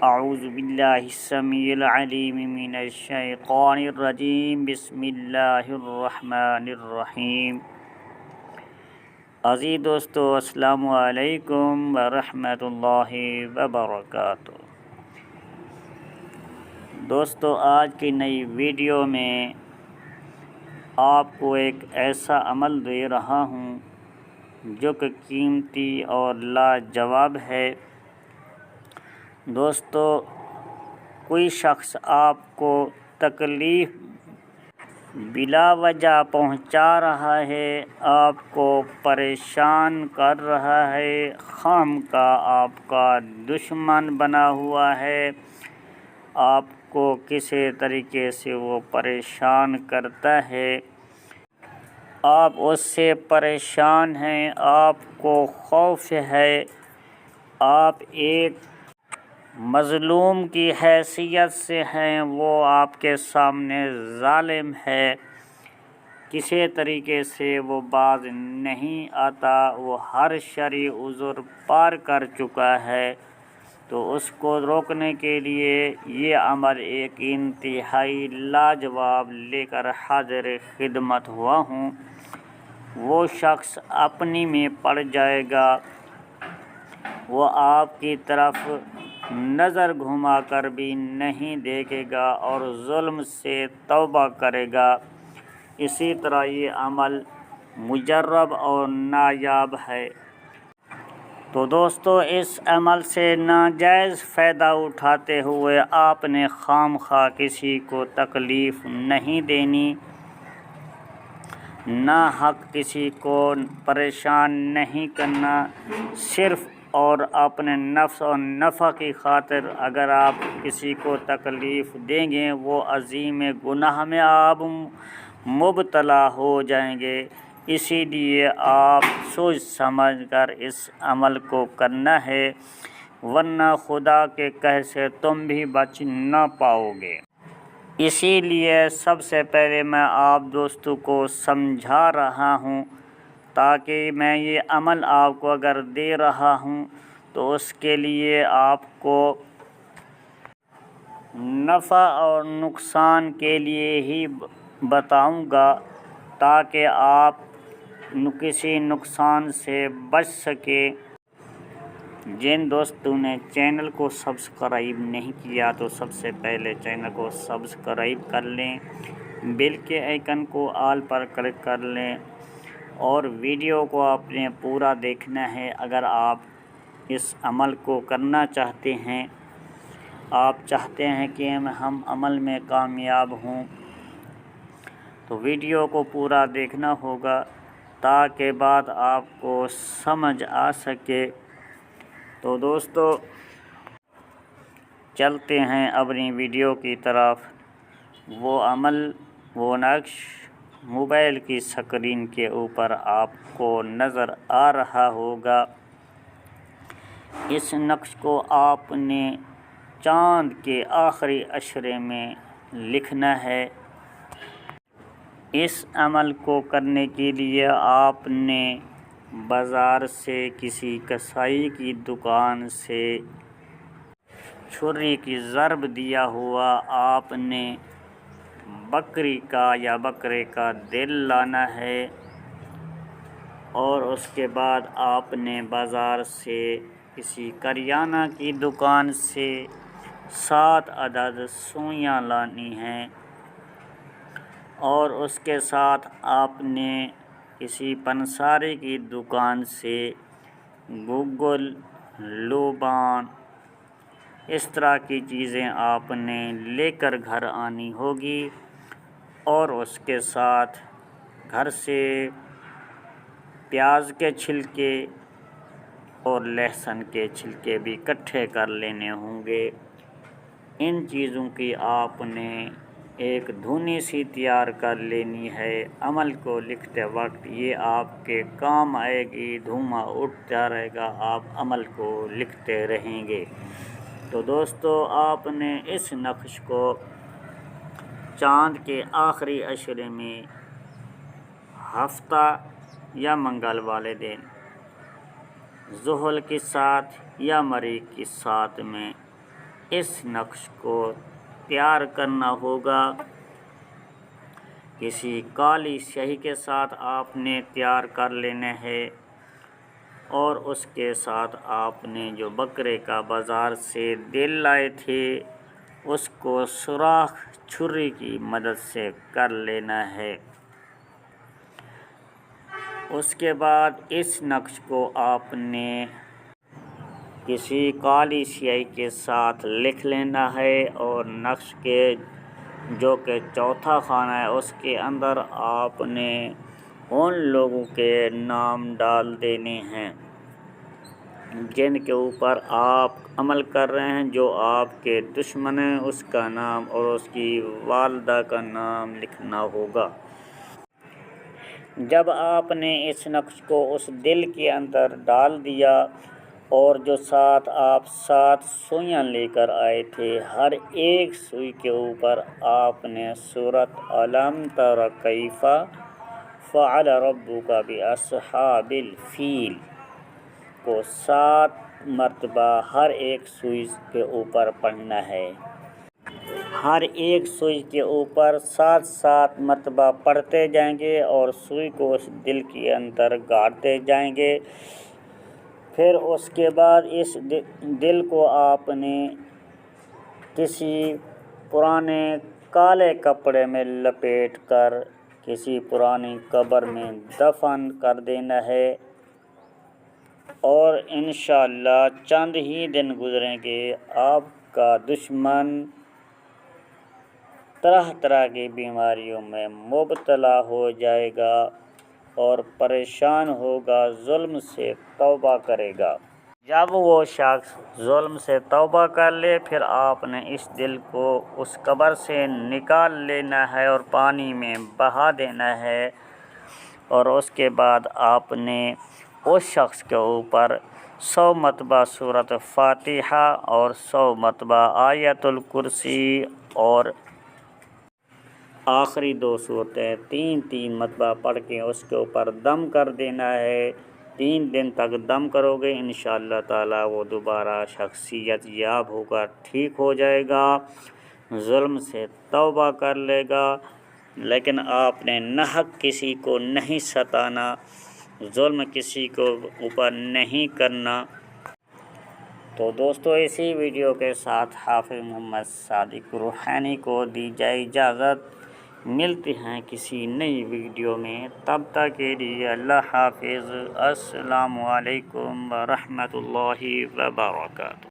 اعوذ باللہ السمیع العلیم من الشیطان الرجیم بسم اللہ الرحمن الرحیم۔ عزیز دوستو، السلام علیکم ورحمۃ اللہ وبرکاتہ۔ دوستو، آج کی نئی ویڈیو میں آپ کو ایک ایسا عمل دے رہا ہوں جو کہ قیمتی اور لاجواب ہے۔ دوستو، کوئی شخص آپ کو تکلیف بلا وجہ پہنچا رہا ہے، آپ کو پریشان کر رہا ہے، خواہ آپ کا دشمن بنا ہوا ہے، آپ کو کسی طریقے سے وہ پریشان کرتا ہے، آپ اس سے پریشان ہیں، آپ کو خوف ہے، آپ ایک مظلوم کی حیثیت سے ہیں، وہ آپ کے سامنے ظالم ہے، کسی طریقے سے وہ باز نہیں آتا، وہ ہر شرعی عذر پار کر چکا ہے، تو اس کو روکنے کے لیے یہ عمل ایک انتہائی لاجواب لے کر حاضر خدمت ہوا ہوں۔ وہ شخص اپنی میں پڑ جائے گا، وہ آپ کی طرف نظر گھما کر بھی نہیں دیکھے گا اور ظلم سے توبہ کرے گا۔ اسی طرح یہ عمل مجرب اور نایاب ہے۔ تو دوستو، اس عمل سے ناجائز فائدہ اٹھاتے ہوئے آپ نے خواہ کسی کو تکلیف نہیں دینی، ناحق کسی کو پریشان نہیں کرنا، صرف اور اپنے نفس اور نفع کی خاطر اگر آپ کسی کو تکلیف دیں گے، وہ عظیم گناہ میں آپ مبتلا ہو جائیں گے۔ اسی لیے آپ سوچ سمجھ کر اس عمل کو کرنا ہے، ورنہ خدا کے قہر سے تم بھی بچ نہ پاؤ گے۔ اسی لیے سب سے پہلے میں آپ دوستوں کو سمجھا رہا ہوں، تاکہ میں یہ عمل آپ کو اگر دے رہا ہوں تو اس کے لیے آپ کو نفع اور نقصان کے لیے ہی بتاؤں گا، تاکہ آپ کسی نقصان سے بچ سکے۔ جن دوستوں نے چینل کو سبسکرائب نہیں کیا تو سب سے پہلے چینل کو سبسکرائب کر لیں، بیل کے آئیکن کو آل پر کلک کر لیں اور ویڈیو کو آپ نے پورا دیکھنا ہے۔ اگر آپ اس عمل کو کرنا چاہتے ہیں، آپ چاہتے ہیں کہ ہم عمل میں کامیاب ہوں، تو ویڈیو کو پورا دیکھنا ہوگا تاکہ بات آپ کو سمجھ آ سکے۔ تو دوستو، چلتے ہیں اپنی ویڈیو کی طرف۔ وہ عمل، وہ نقش موبائل کی سکرین کے اوپر آپ کو نظر آ رہا ہوگا۔ اس نقش کو آپ نے چاند کے آخری عشرے میں لکھنا ہے۔ اس عمل کو کرنے کے لیے آپ نے بازار سے، کسی کسائی کی دکان سے چھری کی ضرب دیا ہوا آپ نے بکری کا یا بکرے کا دل لانا ہے، اور اس کے بعد آپ نے بازار سے، کسی کریانہ کی دکان سے 7 عدد سوئیاں لانی ہیں، اور اس کے ساتھ آپ نے کسی پنساری کی دکان سے گگل، لوبان، اس طرح کی چیزیں آپ نے لے کر گھر آنی ہوگی، اور اس کے ساتھ گھر سے پیاز کے چھلکے اور لہسن کے چھلکے بھی اکٹھے کر لینے ہوں گے۔ ان چیزوں کی آپ نے ایک دھنی سی تیار کر لینی ہے۔ عمل کو لکھتے وقت یہ آپ کے کام آئے گی، دھواں اٹھتا رہے گا، آپ عمل کو لکھتے رہیں گے۔ تو دوستو، آپ نے اس نقش کو چاند کے آخری عشرے میں، ہفتہ یا منگل والے دن، زحل کے ساتھ یا مریخ کے ساتھ میں اس نقش کو تیار کرنا ہوگا۔ کسی کالی سیاہی کے ساتھ آپ نے تیار کر لینا ہے، اور اس کے ساتھ آپ نے جو بکرے کا بازار سے دل لائے تھے اس کو سوراخ چھری کی مدد سے کر لینا ہے۔ اس کے بعد اس نقش کو آپ نے کسی کالی سیاہی کے ساتھ لکھ لینا ہے، اور نقش کے جو کہ چوتھا خانہ ہے اس کے اندر آپ نے ان لوگوں کے نام ڈال دینے ہیں جن کے اوپر آپ عمل کر رہے ہیں، جو آپ کے دشمن ہیں اس کا نام اور اس کی والدہ کا نام لکھنا ہوگا۔ جب آپ نے اس نقش کو اس دل کے اندر ڈال دیا، اور جو ساتھ آپ 7 سوئیاں لے کر آئے تھے، ہر ایک سوئی کے اوپر آپ نے سورۃ الم تر کیف فعل ربک باصحاب الفیل کو 7 مرتبہ ہر ایک سوئی کے اوپر پڑھنا ہے۔ ہر ایک سوئی کے اوپر 7 مرتبہ پڑھتے جائیں گے اور سوئی کو اس دل کے اندر گاڑتے جائیں گے۔ پھر اس کے بعد اس دل کو آپ نے کسی پرانے کالے کپڑے میں لپیٹ کر کسی پرانی قبر میں دفن کر دینا ہے، اور انشاءاللہ چند ہی دن گزریں گے آپ کا دشمن طرح طرح کی بیماریوں میں مبتلا ہو جائے گا اور پریشان ہوگا، ظلم سے توبہ کرے گا۔ جب وہ شخص ظلم سے توبہ کر لے، پھر آپ نے اس دل کو اس قبر سے نکال لینا ہے اور پانی میں بہا دینا ہے، اور اس کے بعد آپ نے اس شخص کے اوپر 100 مرتبہ سورۃ فاتحہ اور 100 مرتبہ آیت الکرسی اور آخری 2 سورتیں 3 مرتبہ پڑھ کے اس کے اوپر دم کر دینا ہے۔ 3 دن تک دم کرو گے، انشاءاللہ تعالی وہ دوبارہ شخصیت یاب ہوگا، ٹھیک ہو جائے گا، ظلم سے توبہ کر لے گا۔ لیکن آپ نے ناحق کسی کو نہیں ستانا، ظلم کسی کو اوپر نہیں کرنا۔ تو دوستو، اسی ویڈیو کے ساتھ حافظ محمد صادق روحانی کو دی جائے اجازت۔ ملتے ہیں کسی نئی ویڈیو میں، تب تک کے لیے اللہ حافظ۔ السلام علیکم ورحمۃ اللہ وبرکاتہ۔